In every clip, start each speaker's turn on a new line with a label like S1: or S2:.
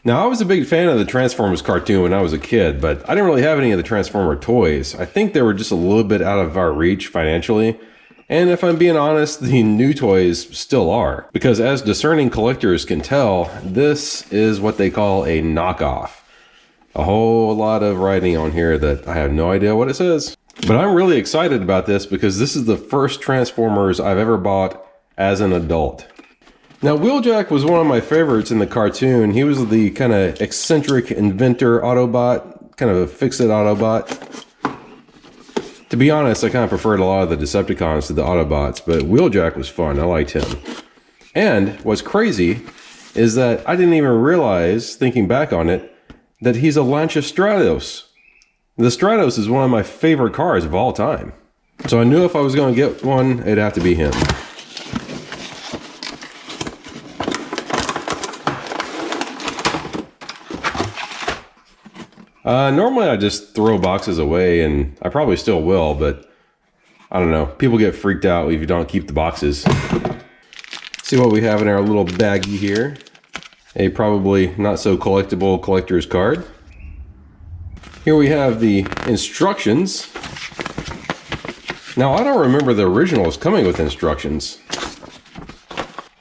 S1: Now, I was a big fan of the Transformers cartoon when I was a kid, but I didn't really have any of the Transformer toys. I think they were just a little bit out of our reach financially. And if I'm being honest, the new toys still are. Because as discerning collectors can tell, this is what they call a knockoff. A whole lot of writing on here that I have no idea what it says. But I'm really excited about this because this is the first Transformers I've ever bought as an adult. Now, Wheeljack was one of my favorites in the cartoon. He was the kind of eccentric inventor Autobot, kind of a fix-it Autobot. To be honest, I kind of preferred a lot of the Decepticons to the Autobots, but Wheeljack was fun. I liked him. And what's crazy is that I didn't even realize, thinking back on it, that he's a Lancia Stratos. The Stratos is one of my favorite cars of all time. So I knew if I was going to get one, it'd have to be him. Normally I just throw boxes away, and I probably still will, but I don't know. People get freaked out if you don't keep the boxes. See what we have in our little baggie here. A probably not so collectible collector's card. Here we have the instructions. Now, I don't remember the originals coming with instructions.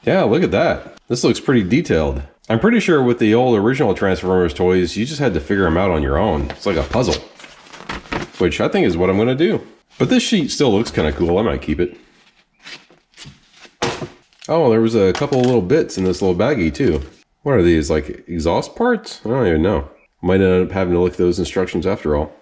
S1: Yeah, look at that. This looks pretty detailed. I'm pretty sure with the old original Transformers toys, you just had to figure them out on your own. It's like a puzzle, which I think is what I'm going to do. But this sheet still looks kind of cool. I might keep it. Oh, there was a couple of little bits in this little baggie too. What are these, like exhaust parts? I don't even know. Might end up having to look at those instructions after all.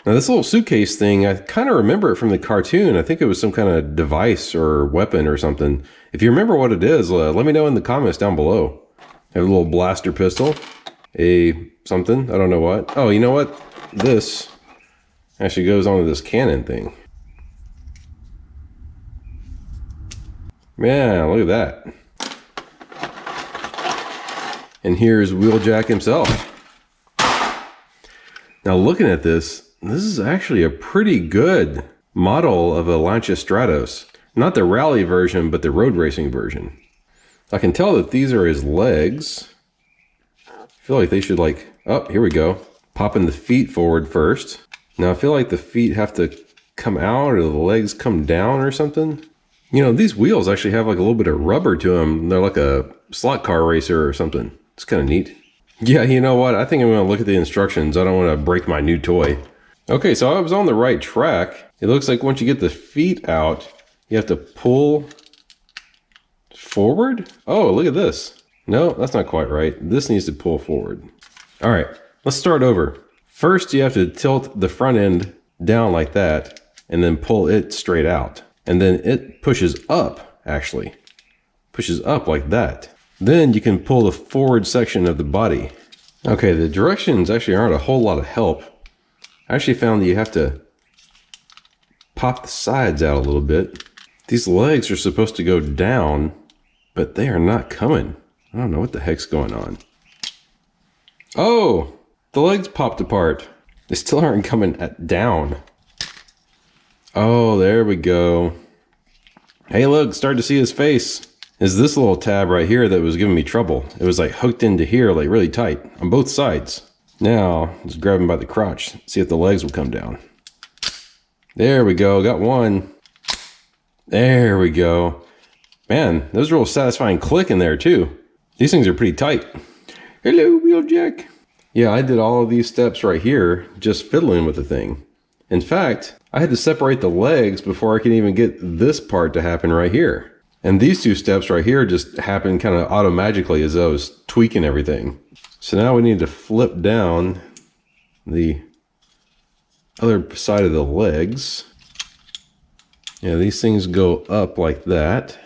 S1: Now this little suitcase thing, I kind of remember it from the cartoon. I think it was some kind of device or weapon or something. If you remember what it is, let me know in the comments down below. I have a little blaster pistol, a something, I don't know what. Oh, you know what? This actually goes onto this cannon thing. Yeah, look at that. And here's Wheeljack himself. Now looking at this is actually a pretty good model of a Lancia Stratos. Not the rally version, but the road racing version. I can tell that these are his legs. I feel like they should oh, here we go. Popping the feet forward first. Now I feel like the feet have to come out or the legs come down or something. You know, these wheels actually have like a little bit of rubber to them. They're like a slot car racer or something. It's kind of neat. Yeah, you know what? I think I'm going to look at the instructions. I don't want to break my new toy. Okay, so I was on the right track. It looks like once you get the feet out, you have to pull forward. Oh, look at this. No, that's not quite right. This needs to pull forward. All right, let's start over. First, you have to tilt the front end down like that and then pull it straight out. And then it pushes up, actually. Pushes up like that. Then you can pull the forward section of the body. Okay, the directions actually aren't a whole lot of help. I actually found that you have to pop the sides out a little bit. These legs are supposed to go down, but they are not coming. I don't know what the heck's going on. Oh, the legs popped apart. They still aren't coming down. Oh, there we go. Hey, look, start to see his face. Is this little tab right here that was giving me trouble. It was like hooked into here, like really tight on both sides. Now, just grab him by the crotch, see if the legs will come down. There we go, got one. There we go. Man, there's a real satisfying click in there too. These things are pretty tight. Hello, Wheeljack. Yeah, I did all of these steps right here, just fiddling with the thing. In fact, I had to separate the legs before I could even get this part to happen right here. And these two steps right here just happened kind of automagically as I was tweaking everything. So now we need to flip down the other side of the legs. Yeah, these things go up like that.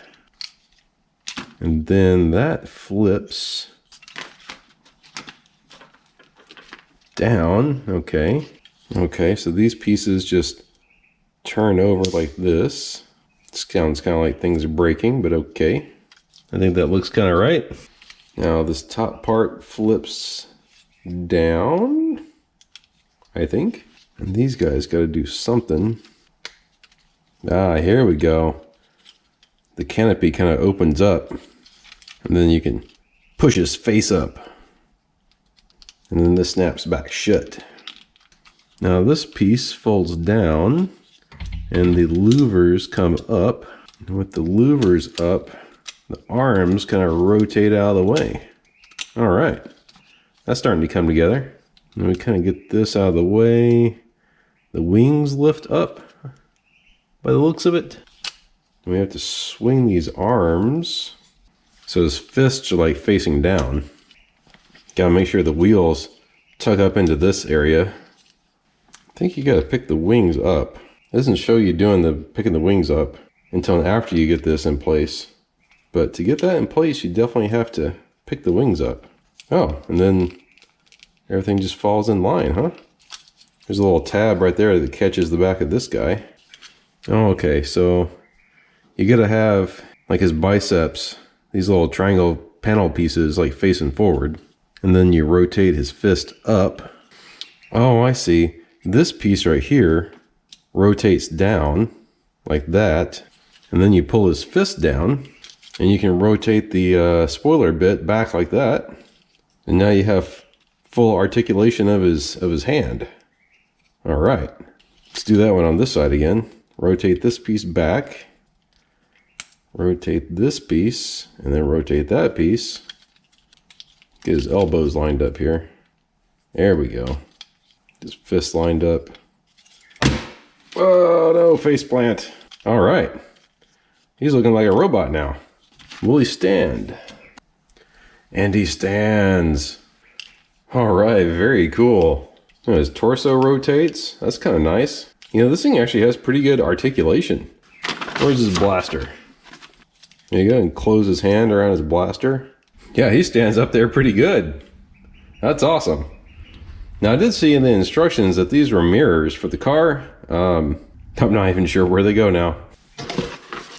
S1: And then that flips down. Okay. Okay, so these pieces just turn over like this. It sounds kind of like things are breaking, but okay. I think that looks kind of right. Now this top part flips down, I think. And these guys got to do something. Ah, here we go. the canopy kind of opens up, and then you can push his face up, and then this snaps back shut. Now this piece folds down and the louvers come up, and with the louvers up, the arms kind of rotate out of the way. All right, that's starting to come together. And we kind of get this out of the way. The wings lift up by the looks of it. And we have to swing these arms so his fists are like facing down. Gotta make sure the wheels tuck up into this area. I think you gotta pick the wings up. It doesn't show you doing the picking the wings up until after you get this in place. But to get that in place, you definitely have to pick the wings up. Oh, and then everything just falls in line, huh? There's a little tab right there that catches the back of this guy. Oh, okay, so you gotta have like his biceps, these little triangle panel pieces like facing forward. And then you rotate his fist up. Oh, I see. This piece right here rotates down like that. And then you pull his fist down and you can rotate the spoiler bit back like that. And now you have full articulation of his hand. All right, let's do that one on this side again. Rotate this piece back. Rotate this piece and then rotate that piece. Get his elbows lined up here. There we go. His fist lined up. Oh no, face plant. All right. He's looking like a robot now. Will he stand? And he stands. All right, very cool. You know, his torso rotates. That's kind of nice. You know, this thing actually has pretty good articulation. Where's his blaster? There you go, and close his hand around his blaster. Yeah, he stands up there pretty good. That's awesome. Now I did see in the instructions that these were mirrors for the car. I'm not even sure where they go now.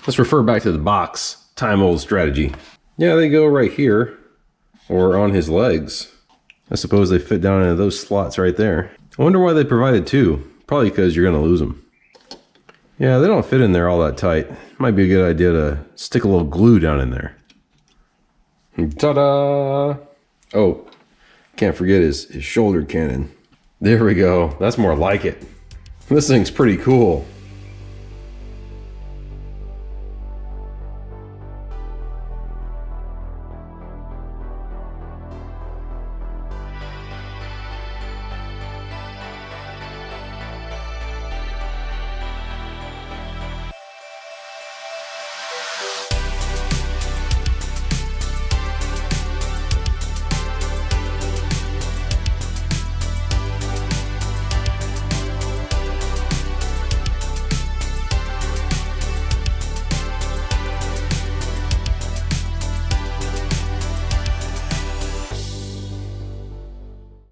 S1: Let's refer back to the box. Time old strategy. Yeah, they go right here or on his legs. I suppose they fit down into those slots right there. I wonder why they provided two. Probably because you're gonna lose them. Yeah, they don't fit in there all that tight. Might be a good idea to stick a little glue down in there. Ta-da! Oh, can't forget his shoulder cannon. There we go. That's more like it. This thing's pretty cool.